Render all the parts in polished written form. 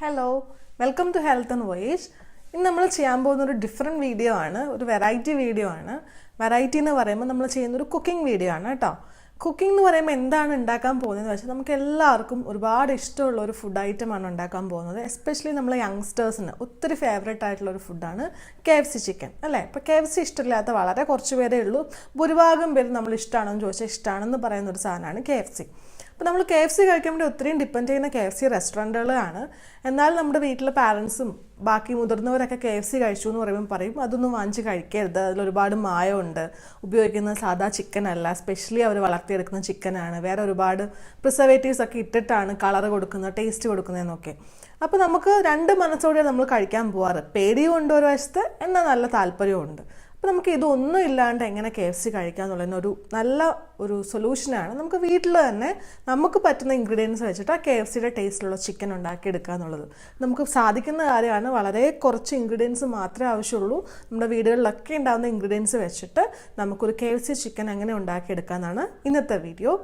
Hello, welcome to health and voyage. ഇന്ന് നമ്മൾ ചെയ്യാൻ പോകുന്ന ഒരു ഡിഫറെൻറ്റ് വീഡിയോ ആണ്, ഒരു വെറൈറ്റി വീഡിയോ ആണ്. വെറൈറ്റി എന്ന് പറയുമ്പോൾ നമ്മൾ ചെയ്യുന്നൊരു കുക്കിംഗ് വീഡിയോ ആണ് കേട്ടോ. കുക്കിംഗ് എന്ന് പറയുമ്പോൾ എന്താണ് ഉണ്ടാക്കാൻ പോകുന്നതെന്ന് വെച്ചാൽ നമുക്ക് എല്ലാവർക്കും ഒരുപാട് ഇഷ്ടമുള്ള ഒരു ഫുഡ് ഐറ്റമാണ് ഉണ്ടാക്കാൻ പോകുന്നത്. എസ്പെഷ്യലി നമ്മൾ യങ്സ്റ്റേഴ്സിന് ഒത്തിരി ഫേവറേറ്റ് ആയിട്ടുള്ള ഒരു ഫുഡാണ് KFC ചിക്കൻ അല്ലേ. ഇപ്പോൾ KFC ഇഷ്ടമില്ലാത്ത വളരെ കുറച്ച് പേരേ ഉള്ളൂ. ഭൂരിഭാഗം പേര് നമ്മൾ ഇഷ്ടമാണെന്ന് ചോദിച്ചാൽ ഇഷ്ടമാണെന്ന് പറയുന്ന ഒരു സാധനമാണ് KFC. അപ്പോൾ നമ്മൾ KFC കഴിക്കാൻ വേണ്ടി ഒത്തിരിയും ഡിപ്പെൻഡ് ചെയ്യുന്ന KFC റെസ്റ്റോറൻറ്റുകളാണ്. എന്നാൽ നമ്മുടെ വീട്ടിലെ പാരൻസും ബാക്കി മുതിർന്നവരൊക്കെ KFC കഴിച്ചു എന്ന് പറയുമ്പോൾ പറയും അതൊന്നും വാങ്ങിച്ച് കഴിക്കരുത്, അതിലൊരുപാട് മായമുണ്ട്, ഉപയോഗിക്കുന്നത് സാധാ ചിക്കൻ അല്ല, സ്പെഷ്യലി അവർ വളർത്തിയെടുക്കുന്ന ചിക്കനാണ്, വേറെ ഒരുപാട് പ്രിസർവേറ്റീവ്സ് ഒക്കെ ഇട്ടിട്ടാണ് കളർ കൊടുക്കുന്നത്, ടേസ്റ്റ് കൊടുക്കുന്നതെന്നൊക്കെ. അപ്പോൾ നമുക്ക് രണ്ട് മനസ്സോടെയാണ് നമ്മൾ കഴിക്കാൻ പോവാറ്. പേടിയുമുണ്ട് ഒരു വശത്ത്, എന്നാൽ നല്ല താല്പര്യമുണ്ട്. അപ്പോൾ നമുക്ക് ഇതൊന്നും ഇല്ലാണ്ട് എങ്ങനെ KFC കഴിക്കാമെന്നുള്ളതിനൊരു നല്ല ഒരു സൊല്യൂഷനാണ്. നമുക്ക് വീട്ടിൽ തന്നെ നമുക്ക് പറ്റുന്ന ഇൻഗ്രീഡിയൻസ് വെച്ചിട്ട് ആ KFCയുടെ ടേസ്റ്റിലുള്ള ചിക്കൻ ഉണ്ടാക്കിയെടുക്കുക എന്നുള്ളത് നമുക്ക് സാധിക്കുന്ന കാര്യമാണ്. വളരെ കുറച്ച് ഇൻഗ്രീഡിയൻസ് മാത്രമേ ആവശ്യമുള്ളൂ. നമ്മുടെ വീടുകളിലൊക്കെ ഉണ്ടാകുന്ന ഇൻഗ്രീഡിയൻസ് വെച്ചിട്ട് നമുക്കൊരു KFC ചിക്കൻ എങ്ങനെ ഉണ്ടാക്കിയെടുക്കാമെന്നാണ് ഇന്നത്തെ വീഡിയോ.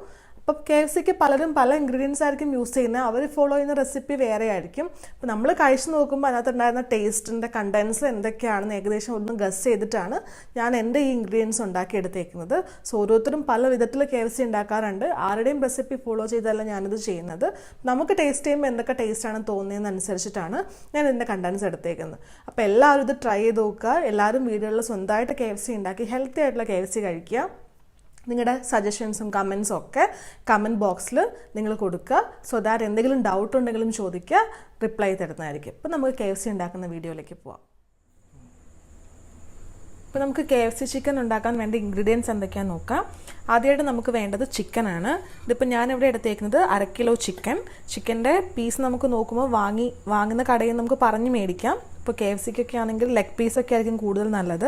അപ്പം KFCക്ക് പലരും പല ഇൻഗ്രീഡിയൻസ് ആയിരിക്കും യൂസ് ചെയ്യുന്നത്. അവർ ഫോളോ ചെയ്യുന്ന റെസിപ്പി വേറെ ആയിരിക്കും. അപ്പോൾ നമ്മൾ കഴിച്ച് നോക്കുമ്പോൾ അതിനകത്തുണ്ടായിരുന്ന ടേസ്റ്റിൻ്റെ കണ്ടൻസ് എന്തൊക്കെയാണെന്ന് ഏകദേശം ഒന്ന് ഗസ് ചെയ്തിട്ടാണ് ഞാൻ എൻ്റെ ഈ ഇൻഗ്രീഡിയൻസ് ഉണ്ടാക്കിയെടുത്തേക്കുന്നത്. സോ ഓരോരുത്തരും പല വിധത്തിൽ KFC ഉണ്ടാക്കാറുണ്ട്. ആരുടെയും റെസിപ്പി ഫോളോ ചെയ്തല്ല ഞാനിത് ചെയ്യുന്നത്. നമുക്ക് ടേസ്റ്റ് ചെയ്യുമ്പോൾ എന്തൊക്കെ ടേസ്റ്റാണ് തോന്നിയതെന്നനുസരിച്ചിട്ടാണ് ഞാൻ ഇതിൻ്റെ കണ്ടൻസ് എടുത്തേക്കുന്നത്. അപ്പോൾ എല്ലാവരും ഇത് ട്രൈ ചെയ്ത് നോക്കുക. എല്ലാവരും വീടുകളിൽ സ്വന്തമായിട്ട് KFC ഉണ്ടാക്കി ഹെൽത്തി ആയിട്ടുള്ള KFC കഴിക്കുക. നിങ്ങളുടെ സജഷൻസും കമൻസും ഒക്കെ കമൻറ്റ് ബോക്സിൽ നിങ്ങൾ കൊടുക്കുക. സോ ദാറ്റ് എന്തെങ്കിലും ഡൗട്ട് ഉണ്ടെങ്കിലും ചോദിക്കുക, റിപ്ലൈ തരുന്നതായിരിക്കും. ഇപ്പോൾ നമുക്ക് KFC ഉണ്ടാക്കുന്ന വീഡിയോയിലേക്ക് പോവാം. ഇപ്പോൾ നമുക്ക് KFC ചിക്കൻ ഉണ്ടാക്കാൻ വേണ്ട ഇൻഗ്രീഡിയൻസ് എന്തൊക്കെയാണെന്ന് നോക്കാം. ആദ്യമായിട്ട് നമുക്ക് വേണ്ടത് ചിക്കനാണ്. ഇതിപ്പോൾ ഞാനിവിടെ എടുത്തേക്കുന്നത് 1/2 കിലോ ചിക്കൻ. ചിക്കൻ്റെ പീസ് നമുക്ക് നോക്കുമ്പോൾ വാങ്ങുന്ന കടയിൽ നമുക്ക് പറഞ്ഞ് മേടിക്കാം. ഇപ്പോൾ KFCക്കൊക്കെ ആണെങ്കിൽ ലെഗ് പീസൊക്കെ ആയിരിക്കും കൂടുതൽ നല്ലത്.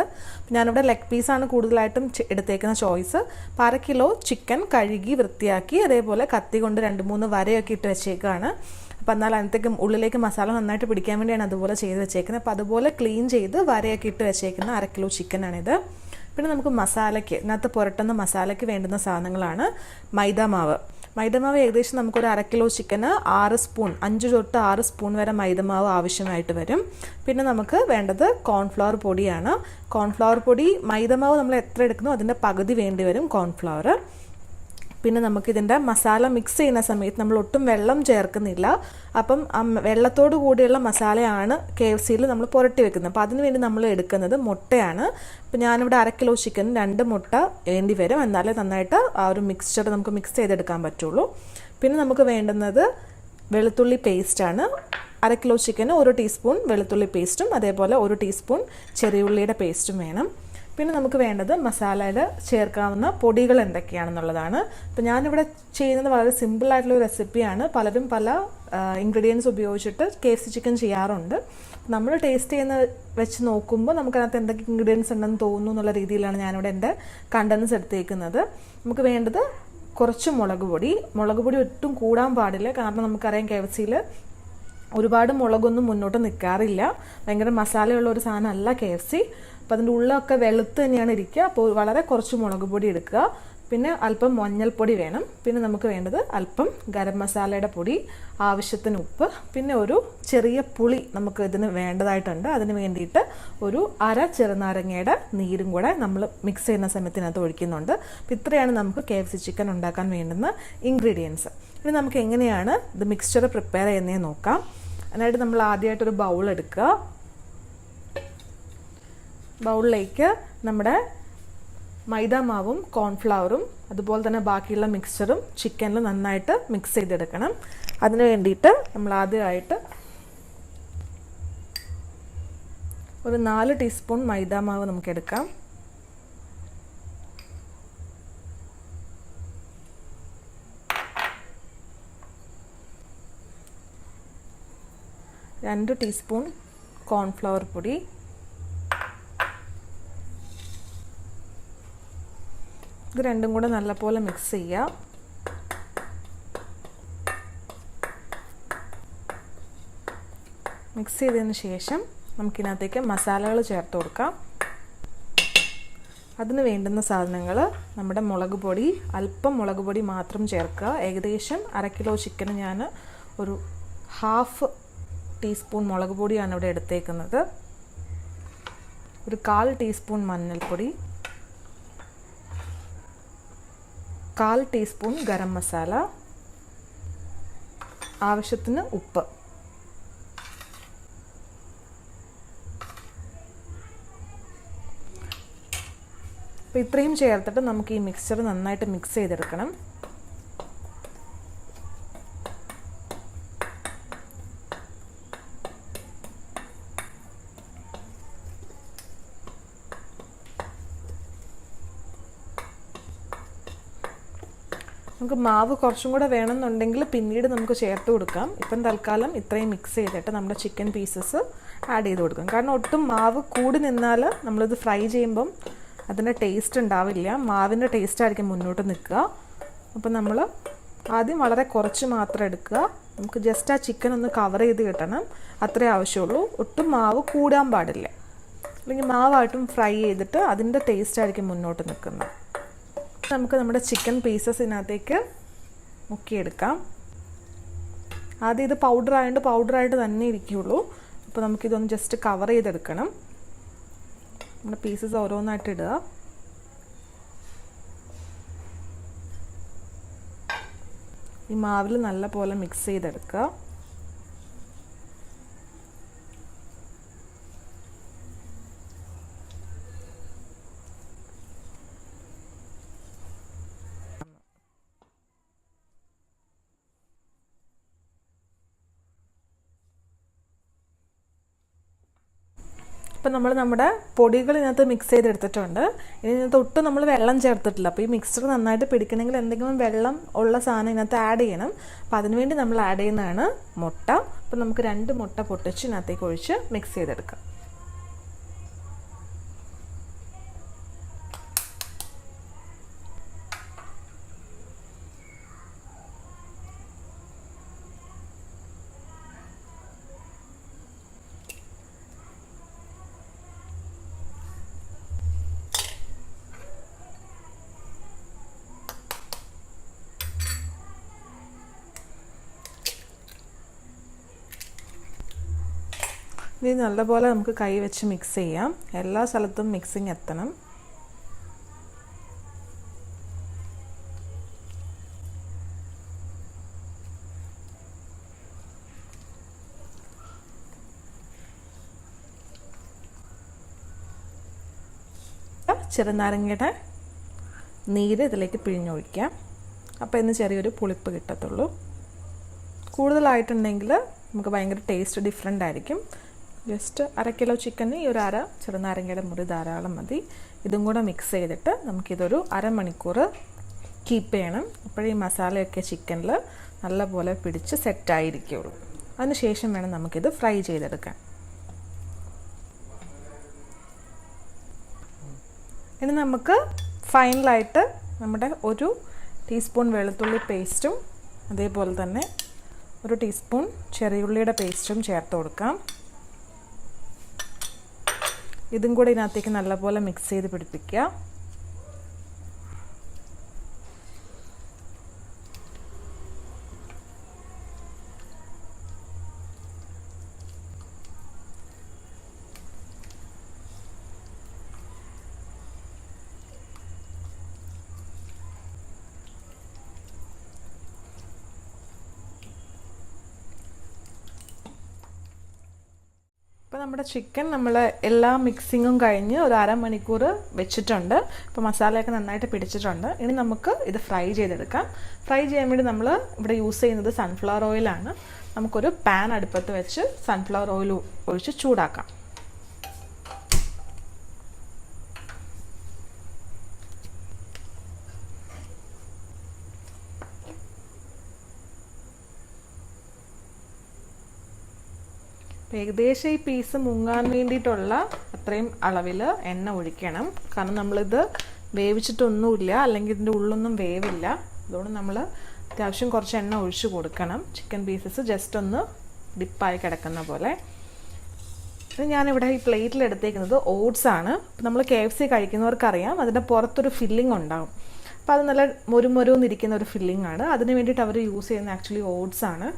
ഞാനിവിടെ ലെഗ് പീസാണ് കൂടുതലായിട്ടും എടുത്തേക്കുന്ന ചോയ്സ്. അപ്പോൾ 1/2 കിലോ ചിക്കൻ കഴുകി വൃത്തിയാക്കി അതേപോലെ കത്തി കൊണ്ട് 2-3 വരയൊക്കെ ഇട്ട് വെച്ചേക്കാണ്. അപ്പോൾ എന്നാൽ അതിനകത്തേക്ക് ഉള്ളിലേക്ക് മസാല നന്നായിട്ട് പിടിക്കാൻ വേണ്ടിയാണ് അതുപോലെ ചെയ്ത് വെച്ചേക്കുന്നത്. അപ്പോൾ അതുപോലെ ക്ലീൻ ചെയ്ത് വരയൊക്കെ ഇട്ട് വെച്ചേക്കുന്ന 1/2 കിലോ ചിക്കനാണിത്. പിന്നെ നമുക്ക് മസാലയ്ക്ക് ഇതിനകത്ത് പുരട്ടുന്ന മസാലയ്ക്ക് വേണ്ടുന്ന സാധനങ്ങളാണ് മൈദമാവ് ഏകദേശം നമുക്കൊരു 1/2 കിലോ ചിക്കന് 6 സ്പൂൺ 5 തൊട്ട് 6 സ്പൂൺ വരെ മൈദമാവ് ആവശ്യമായിട്ട് വരും. പിന്നെ നമുക്ക് വേണ്ടത് കോൺഫ്ലവർ പൊടിയാണ്. കോൺഫ്ലവർ പൊടി മൈദമാവ് നമ്മൾ എത്ര എടുക്കുന്നോ അതിൻ്റെ പകുതി വേണ്ടി വരും കോൺഫ്ലവർ. പിന്നെ നമുക്കിതിൻ്റെ മസാല മിക്സ് ചെയ്യുന്ന സമയത്ത് നമ്മൾ ഒട്ടും വെള്ളം ചേർക്കുന്നില്ല. അപ്പം ആ വെള്ളത്തോടു കൂടിയുള്ള മസാലയാണ് KFCയിൽ നമ്മൾ പുരട്ടി വെക്കുന്നത്. അപ്പോൾ അതിന് വേണ്ടി നമ്മൾ എടുക്കുന്നത് മുട്ടയാണ്. അപ്പോൾ ഞാനിവിടെ 1/2 കിലോ ചിക്കൻ 2 മുട്ട വേണ്ടി വരും. എന്നാലേ നന്നായിട്ട് ആ ഒരു മിക്സ്ചർ നമുക്ക് മിക്സ് ചെയ്തെടുക്കാൻ പറ്റുള്ളൂ. പിന്നെ നമുക്ക് വേണ്ടുന്നത് വെളുത്തുള്ളി പേസ്റ്റാണ്. 1/2 കിലോ ചിക്കന് 1 ടീസ്പൂൺ വെളുത്തുള്ളി പേസ്റ്റും അതേപോലെ 1 ടീസ്പൂൺ ചെറിയുള്ളിയുടെ പേസ്റ്റും വേണം. പിന്നെ നമുക്ക് വേണ്ടത് മസാലയിൽ ചേർക്കാവുന്ന പൊടികൾ എന്തൊക്കെയാണെന്നുള്ളതാണ്. അപ്പോൾ ഞാനിവിടെ ചെയ്യുന്നത് വളരെ സിമ്പിളായിട്ടുള്ള റെസിപ്പിയാണ്. പലരും പല ഇൻഗ്രീഡിയൻസ് ഉപയോഗിച്ചിട്ട് KFC ചിക്കൻ ചെയ്യാറുണ്ട്. നമ്മൾ ടേസ്റ്റ് ചെയ്യുന്ന വെച്ച് നോക്കുമ്പോൾ നമുക്കതിനകത്ത് എന്തൊക്കെ ഇൻഗ്രീഡിയൻസ് ഉണ്ടെന്ന് തോന്നുന്നു എന്നുള്ള രീതിയിലാണ് ഞാനിവിടെ എൻ്റെ കണ്ടൻസ് എടുത്തേക്കുന്നത്. നമുക്ക് വേണ്ടത് കുറച്ച് മുളക് പൊടി ഒട്ടും കൂടാൻ പാടില്ല. കാരണം നമുക്കറിയാം KFCയിൽ ഒരുപാട് മുളകൊന്നും മുന്നോട്ട് നിൽക്കാറില്ല. ഭയങ്കര മസാലയുള്ള ഒരു സാധനമല്ല KFC. അപ്പോൾ അതിൻ്റെ ഉള്ളൊക്കെ വെളുത്ത് തന്നെയാണ് ഇരിക്കുക. അപ്പോൾ വളരെ കുറച്ച് മുളക് പൊടി എടുക്കുക. പിന്നെ അല്പം മഞ്ഞൾപ്പൊടി വേണം. പിന്നെ നമുക്ക് വേണ്ടത് അല്പം ഗരം മസാലയുടെ പൊടി, ആവശ്യത്തിന് ഉപ്പ്, പിന്നെ ഒരു ചെറിയ പുളി നമുക്ക് ഇതിന് വേണ്ടതായിട്ടുണ്ട്. അതിന് വേണ്ടിയിട്ട് ഒരു 1/2 ചെറുനാരങ്ങയുടെ നീരും കൂടെ നമ്മൾ മിക്സ് ചെയ്യുന്ന സമയത്തിനകത്ത് ഒഴിക്കുന്നുണ്ട്. അപ്പോൾ ഇത്രയാണ് നമുക്ക് KFC ചിക്കൻ ഉണ്ടാക്കാൻ വേണ്ടുന്ന ഇൻഗ്രീഡിയൻസ്. ഇനി നമുക്ക് എങ്ങനെയാണ് ഇത് മിക്സ്ചർ പ്രിപ്പയർ ചെയ്യുന്നതെന്ന് നോക്കാം. അതിനായിട്ട് നമ്മൾ ആദ്യമായിട്ടൊരു ബൗൾ എടുക്കുക. ബൗളിലേക്ക് നമ്മുടെ മൈദാമാവും കോൺഫ്ലവറും അതുപോലെ തന്നെ ബാക്കിയുള്ള മിക്സ്ചറും ചിക്കനിൽ നന്നായിട്ട് മിക്സ് ചെയ്തെടുക്കണം. അതിന് വേണ്ടിയിട്ട് നമ്മൾ ആദ്യമായിട്ട് ഒരു 4 ടീസ്പൂൺ മൈദാമാവ് നമുക്ക് എടുക്കാം. രണ്ട് ടീസ്പൂൺ കോൺഫ്ലവർ പൊടി, ഇത് രണ്ടും കൂടെ നല്ലപോലെ മിക്സ് ചെയ്യുക. മിക്സ് ചെയ്തതിന് ശേഷം നമുക്കിതിനകത്തേക്ക് മസാലകൾ ചേർത്ത് കൊടുക്കാം. അതിന് വേണ്ടുന്ന സാധനങ്ങൾ നമ്മുടെ മുളക് പൊടി, അല്പം മുളക് പൊടി മാത്രം ചേർക്കുക. ഏകദേശം 1/2 കിലോ ചിക്കന് ഞാൻ ഒരു 1/2 ടീസ്പൂൺ മുളക് പൊടിയാണ് ഇവിടെ എടുത്തേക്കുന്നത്, ഒരു 1/4 ടീസ്പൂൺ മഞ്ഞൾപ്പൊടി, 1/4 ടീസ്പൂൺ ഗരം മസാല, ആവശ്യത്തിന് ഉപ്പ്. അപ്പോൾ ഇത്രയും ചേർത്തിട്ട് നമുക്ക് ഈ മിക്സ്ചർ നന്നായിട്ട് മിക്സ് ചെയ്തെടുക്കണം. നമുക്ക് മാവ് കുറച്ചും കൂടെ വേണമെന്നുണ്ടെങ്കിൽ പിന്നീട് നമുക്ക് ചേർത്ത് കൊടുക്കാം. ഇപ്പം തൽക്കാലം ഇത്രയും മിക്സ് ചെയ്തിട്ട് നമ്മുടെ ചിക്കൻ പീസസ് ആഡ് ചെയ്ത് കൊടുക്കാം. കാരണം ഒട്ടും മാവ് കൂടി നിന്നാൽ നമ്മളിത് ഫ്രൈ ചെയ്യുമ്പം അതിൻ്റെ ടേസ്റ്റ് ഉണ്ടാവില്ല, മാവിൻ്റെ ടേസ്റ്റ് ആയിരിക്കും മുന്നോട്ട് നിൽക്കുക. അപ്പം നമ്മൾ ആദ്യം വളരെ കുറച്ച് മാത്രം എടുക്കുക. നമുക്ക് ജസ്റ്റ് ആ ചിക്കൻ ഒന്ന് കവർ ചെയ്ത് കിട്ടണം, അത്രേ ആവശ്യമുള്ളൂ. ഒട്ടും മാവ് കൂടാൻ പാടില്ല, അല്ലെങ്കിൽ മാവായിട്ടും ഫ്രൈ ചെയ്തിട്ട് അതിൻ്റെ ടേസ്റ്റ് ആയിരിക്കും മുന്നോട്ട് നിൽക്കുന്നത്. നമുക്ക് നമ്മുടെ ചിക്കൻ പീസസ് ഇതിനകത്തേക്ക് മുക്കിയെടുക്കാം. ആദ്യം ഇത് പൗഡറായതുകൊണ്ട് പൗഡറായിട്ട് തന്നെ ഇരിക്കുകയുള്ളൂ. അപ്പോൾ നമുക്കിതൊന്ന് ജസ്റ്റ് കവർ ചെയ്തെടുക്കണം. നമ്മുടെ പീസസ് ഓരോന്നായിട്ട് ഇടുക. ഈ മാവിൽ നല്ല പോലെ മിക്സ് ചെയ്തെടുക്കുക. ഇപ്പം നമ്മൾ നമ്മുടെ പൊടികൾ ഇതിനകത്ത് മിക്സ് ചെയ്തെടുത്തിട്ടുണ്ട്. ഇനി ഇതിനകത്ത് ഒട്ടും നമ്മൾ വെള്ളം ചേർത്തിട്ടില്ല. അപ്പോൾ ഈ മിക്സ്ചർ നന്നായിട്ട് പിടിക്കണമെങ്കിൽ എന്തെങ്കിലും വെള്ളം ഉള്ള സാധനം ഇതിനകത്ത് ആഡ് ചെയ്യണം. അപ്പോൾ അതിനുവേണ്ടി നമ്മൾ ആഡ് ചെയ്യുന്നതാണ് മുട്ട. അപ്പോൾ നമുക്ക് 2 മുട്ട പൊട്ടിച്ച് ഇതിനകത്തേക്ക് ഒഴിച്ച് മിക്സ് ചെയ്തെടുക്കാം. ഇത് നല്ലപോലെ നമുക്ക് കൈ വെച്ച് മിക്സ് ചെയ്യാം. എല്ലാ സ്ഥലത്തും മിക്സിങ് എത്തണം. ചെറുനാരങ്ങയുടെ നീര് ഇതിലേക്ക് പിഴിഞ്ഞൊഴിക്കാം. അപ്പോൾ ഇന്ന് ചെറിയൊരു പുളിപ്പ് കിട്ടത്തുള്ളൂ. കൂടുതലായിട്ടുണ്ടെങ്കിൽ നമുക്ക് ഭയങ്കര ടേസ്റ്റ് ഡിഫറെൻ്റ് ആയിരിക്കും. ജസ്റ്റ് 1/2 കിലോ ചിക്കന് ഈ ഒരു 1/2 ചെറുനാരങ്ങയുടെ മുറി ധാരാളം മതി. ഇതും കൂടെ മിക്സ് ചെയ്തിട്ട് നമുക്കിതൊരു അരമണിക്കൂർ കീപ്പ് ചെയ്യണം. അപ്പോഴേ ഈ മസാലയൊക്കെ ചിക്കനിൽ നല്ലപോലെ പിടിച്ച് സെറ്റായിരിക്കുള്ളൂ. അതിന് ശേഷം വേണം നമുക്കിത് ഫ്രൈ ചെയ്തെടുക്കാൻ. ഇനി നമുക്ക് ഫൈനലായിട്ട് നമ്മുടെ 1 ടീസ്പൂൺ വെളുത്തുള്ളി പേസ്റ്റും അതേപോലെ തന്നെ 1 ടീസ്പൂൺ ചെറിയുള്ളിയുടെ പേസ്റ്റും ചേർത്ത് കൊടുക്കാം. ഇതും കൂടി ഇതിനകത്തേക്ക് നല്ലപോലെ മിക്സ് ചെയ്ത് പിടിപ്പിക്കുക. അപ്പോൾ നമ്മുടെ ചിക്കൻ നമ്മൾ എല്ലാ മിക്സിങ്ങും കഴിഞ്ഞ് ഒരു അരമണിക്കൂർ വെച്ചിട്ടുണ്ട്. ഇപ്പോൾ മസാലയൊക്കെ നന്നായിട്ട് പിടിച്ചിട്ടുണ്ട്. ഇനി നമുക്ക് ഇത് ഫ്രൈ ചെയ്തെടുക്കാം. ഫ്രൈ ചെയ്യാൻ വേണ്ടി നമ്മൾ ഇവിടെ യൂസ് ചെയ്യുന്നത് സൺഫ്ലവർ ഓയിലാണ്. നമുക്കൊരു പാൻ അടുപ്പത്ത് വെച്ച് സൺഫ്ലവർ ഓയിൽ ഒഴിച്ച് ചൂടാക്കാം. ഏകദേശം ഈ പീസ് മുങ്ങാൻ വേണ്ടിയിട്ടുള്ള അത്രയും അളവിൽ എണ്ണ ഒഴിക്കണം. കാരണം നമ്മളിത് വേവിച്ചിട്ടൊന്നുമില്ല, അല്ലെങ്കിൽ ഇതിൻ്റെ ഉള്ളൊന്നും വേവില്ല. അതുകൊണ്ട് നമ്മൾ അത്യാവശ്യം കുറച്ച് എണ്ണ ഒഴിച്ച് കൊടുക്കണം. ചിക്കൻ പീസസ് ജസ്റ്റ് ഒന്ന് ഡിപ്പായി കിടക്കുന്ന പോലെ. ഞാനിവിടെ ഈ പ്ലേറ്റിൽ എടുത്തേക്കുന്നത് ഓട്സ് ആണ്. നമ്മൾ KFC കഴിക്കുന്നവർക്കറിയാം അതിൻ്റെ പുറത്തൊരു ഫില്ലിംഗ് ഉണ്ടാകും. അപ്പോൾ അത് നല്ല മൊരുമൊരുന്നിരിക്കുന്ന ഒരു ഫില്ലിംഗ് ആണ്. അതിന് വേണ്ടിയിട്ട് അവർ യൂസ് ചെയ്യുന്ന ആക്ച്വലി ഓട്സ് ആണ്.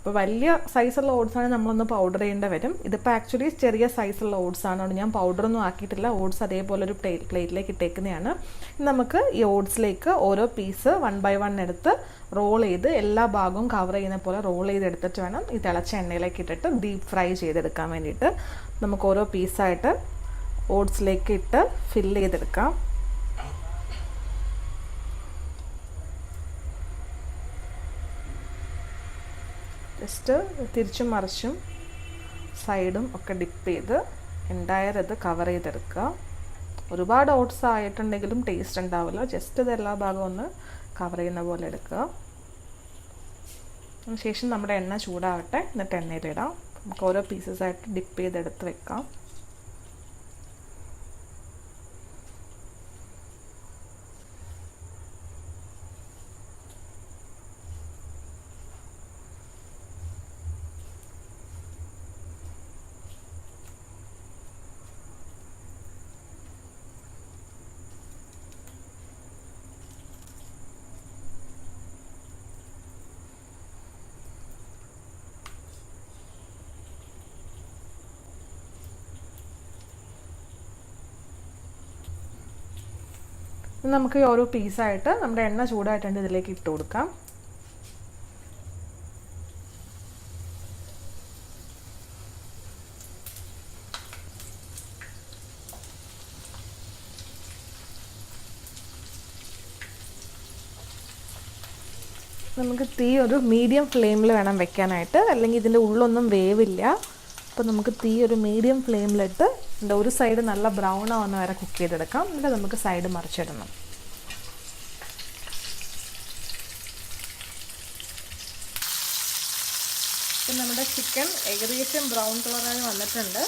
അപ്പോൾ വലിയ സൈസുള്ള ഓട്സാണെങ്കിൽ നമ്മളൊന്ന് പൗഡർ ചെയ്യേണ്ടി വരും. ഇതിപ്പോൾ ആക്ച്വലി ചെറിയ സൈസുള്ള ഓട്സാണ്, അതുകൊണ്ട് ഞാൻ പൗഡറൊന്നും ആക്കിയിട്ടില്ല. ഓട്സ് അതേപോലെ ഒരു പ്ലേറ്റിലേക്ക് ഇട്ടേക്കുന്നതാണ്. നമുക്ക് ഈ ഓട്സിലേക്ക് ഓരോ പീസ് 1 by 1 എടുത്ത് റോൾ ചെയ്ത് എല്ലാ ഭാഗവും കവർ ചെയ്യുന്ന പോലെ റോൾ ചെയ്തെടുത്തിട്ട് വേണം ഈ തിളച്ച എണ്ണയിലേക്ക് ഇട്ടിട്ട് ഡീപ്പ് ഫ്രൈ ചെയ്തെടുക്കാൻ വേണ്ടിയിട്ട്. നമുക്ക് ഓരോ പീസായിട്ട് ഓട്സിലേക്ക് ഇട്ട് ഫില്ല് ചെയ്തെടുക്കാം. ജസ്റ്റ് തിരിച്ചും മറിച്ചും സൈഡും ഒക്കെ ഡിപ്പ് ചെയ്ത് എൻറ്റയർ ഇത് കവർ ചെയ്തെടുക്കുക. ഒരുപാട് ഓട്സ് ആയിട്ടുണ്ടെങ്കിലും ടേസ്റ്റ് ഉണ്ടാവില്ല. ജസ്റ്റ് ഇത് എല്ലാ ഭാഗവും ഒന്ന് കവർ ചെയ്യുന്ന പോലെ എടുക്കുക. അതിനുശേഷം നമ്മുടെ എണ്ണ ചൂടാവട്ടെ, എന്നിട്ട് എണ്ണയിലിടാം. നമുക്ക് ഓരോ പീസസായിട്ട് ഡിപ്പ് ചെയ്തെടുത്ത് വെക്കാം. നമുക്ക് ഓരോ പീസായിട്ട് നമ്മുടെ എണ്ണ ചൂടായിട്ടുണ്ട് ഇതിലേക്ക് ഇട്ട് കൊടുക്കാം. നമുക്ക് തീ ഒരു മീഡിയം ഫ്ലെയിമിൽ വേണം വെക്കാനായിട്ട്, അല്ലെങ്കിൽ ഇതിൻ്റെ ഉള്ളൊന്നും വേവില്ല. അപ്പോൾ നമുക്ക് തീ ഒരു മീഡിയം ഫ്ലെയിമിലിട്ട് ഇതിൻ്റെ ഒരു സൈഡ് നല്ല ബ്രൗൺ ആവുന്ന വരെ കുക്ക് ചെയ്തെടുക്കാം. എന്നിട്ട് നമുക്ക് സൈഡ് മറിച്ചിടണം. ഇപ്പം നമ്മുടെ ചിക്കൻ ഏകദേശം ബ്രൗൺ കളറായി വന്നിട്ടുണ്ട്.